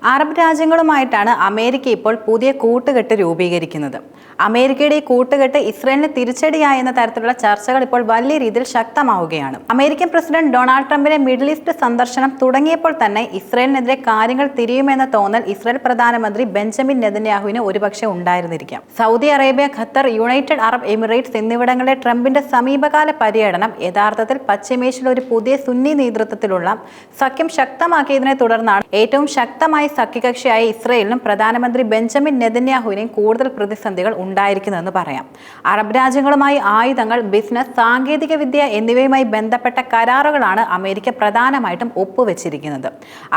Arab രാജ്യങ്ങളുമായിട്ടാണ് America ഇപ്പോൾ പുതിയ കൂട്ടുകെട്ട് രൂപീകരിക്കുന്നത്. അമേരിക്കയുടെ ഈ കൂട്ടുകെട്ട് ഇസ്രയേലിന് തിരിച്ചടിയായെന്ന തരത്തിലുള്ള ചർച്ചകൾ ഇപ്പോൾ വലിയ രീതിയിൽ ശക്തമാവുകയാണ്. അമേരിക്കൻ പ്രസിഡന്റ് ഡൊണാൾഡ് ട്രംപിന്റെ മിഡിൽ ഈസ്റ്റ് സന്ദർശനം തുടങ്ങിയപ്പോൾ തന്നെ ഇസ്രയേലിനെതിരെ കാര്യങ്ങൾ തിരിയുമെന്ന തോന്നൽ ഇസ്രയേൽ പ്രധാനമന്ത്രി ബെഞ്ചമിൻ നെതന്യാഹുവിന് ഒരുപക്ഷെ ഉണ്ടായിരുന്നിരിക്കാം. Saudi Arabia, Qatar, United Arab Emirates എന്നിവിടങ്ങളിലെ ട്രംപിന്റെ സമീപകാല പര്യടനം യഥാർത്ഥത്തിൽ പശ്ചിമേഷ്യയിൽ ഒരു പുതിയ സുന്നി നേതൃത്വത്തിലുള്ള സഖ്യം ശക്തമാക്കിയതിനെ തുടർന്നാണ് ഏറ്റവും ശക്തമായ സഖ്യകക്ഷിയായ ഇസ്രയേലിനും പ്രധാനമന്ത്രി ബെഞ്ചമിൻ നെതന്യാഹുവിനെയും കൂടുതൽ പ്രതിസന്ധികൾ ഉണ്ടായിരിക്കുന്നതെന്ന് പറയാം. അറബ് രാജ്യങ്ങളുമായി ആയുധങ്ങൾ, ബിസിനസ്, സാങ്കേതിക വിദ്യ എന്നിവയുമായി ബന്ധപ്പെട്ട കരാറുകളാണ് അമേരിക്ക പ്രധാനമായിട്ടും ഒപ്പുവെച്ചിരിക്കുന്നത്.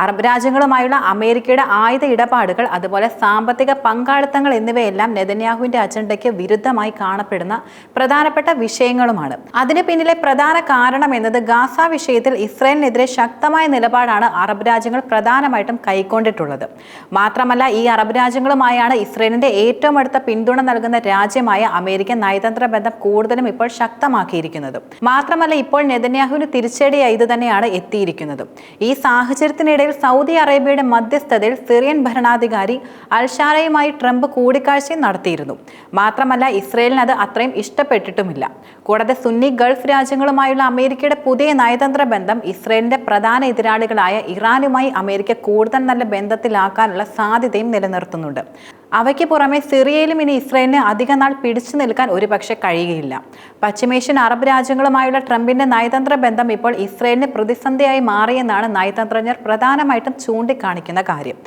അറബ് രാജ്യങ്ങളുമായുള്ള അമേരിക്കയുടെ ആയുധ ഇടപാടുകൾ, അതുപോലെ സാമ്പത്തിക പങ്കാളിത്തങ്ങൾ എന്നിവയെല്ലാം നെതന്യാഹുവിന്റെ അജണ്ടയ്ക്ക് വിരുദ്ധമായി കാണപ്പെടുന്ന പ്രധാനപ്പെട്ട വിഷയങ്ങളുമാണ്. അതിന് പിന്നിലെ പ്രധാന കാരണം എന്നത് ഗാസ വിഷയത്തിൽ ഇസ്രയേലിനെതിരെ ശക്തമായ നിലപാടാണ് അറബ് രാജ്യങ്ങൾ പ്രധാനമായിട്ടും കൈക്കൊണ്ടിട്ടുള്ളത്. മാത്രമല്ല, ഈ അറബ് രാജ്യങ്ങളുമായാണ് ഇസ്രയേലിന്റെ ഏറ്റവും അടുത്ത പിന്തുണ നൽകുന്ന രാജ്യമായ അമേരിക്ക നയതന്ത്ര ബന്ധം കൂടുതലും ഇപ്പോൾ ശക്തമാക്കിയിരിക്കുന്നത്. മാത്രമല്ല, ഇപ്പോൾ നെതന്യാഹുവിന് തിരിച്ചടിയായി ഇത് തന്നെയാണ് എത്തിയിരിക്കുന്നത്. ഈ സാഹചര്യത്തിനിടയിൽ സൗദി അറേബ്യയുടെ മധ്യസ്ഥതയിൽ സിറിയൻ ഭരണാധികാരി അൽഷാരയുമായി ട്രംപ് കൂടിക്കാഴ്ചയും നടത്തിയിരുന്നു. മാത്രമല്ല, ഇസ്രയേലിന് അത് അത്രയും ഇഷ്ടപ്പെട്ടിട്ടുമില്ല. കൂടാതെ സുന്നി ഗൾഫ് രാജ്യങ്ങളുമായുള്ള അമേരിക്കയുടെ പുതിയ നയതന്ത്ര ബന്ധം ഇസ്രയേലിന്റെ പ്രധാന എതിരാളികളായ ഇറാനുമായി അമേരിക്ക കൂടുതൽ നല്ല ബന്ധത്തിലാക്കാനുള്ള സാധ്യതയും നിലനിർത്തുന്നുണ്ട്. അവയ്ക്ക് പുറമെ സിറിയയിലും ഇനി ഇസ്രയേലിന് അധിക നാൾ പിടിച്ചു നിൽക്കാൻ ഒരുപക്ഷെ കഴിയുകയില്ല. പശ്ചിമേഷ്യൻ അറബ് രാജ്യങ്ങളുമായുള്ള ട്രംപിന്റെ നയതന്ത്ര ബന്ധം ഇപ്പോൾ ഇസ്രയേലിന് പ്രതിസന്ധിയായി മാറിയെന്നാണ് നയതന്ത്രജ്ഞർ പ്രധാനമായിട്ടും ചൂണ്ടിക്കാണിക്കുന്ന കാര്യം.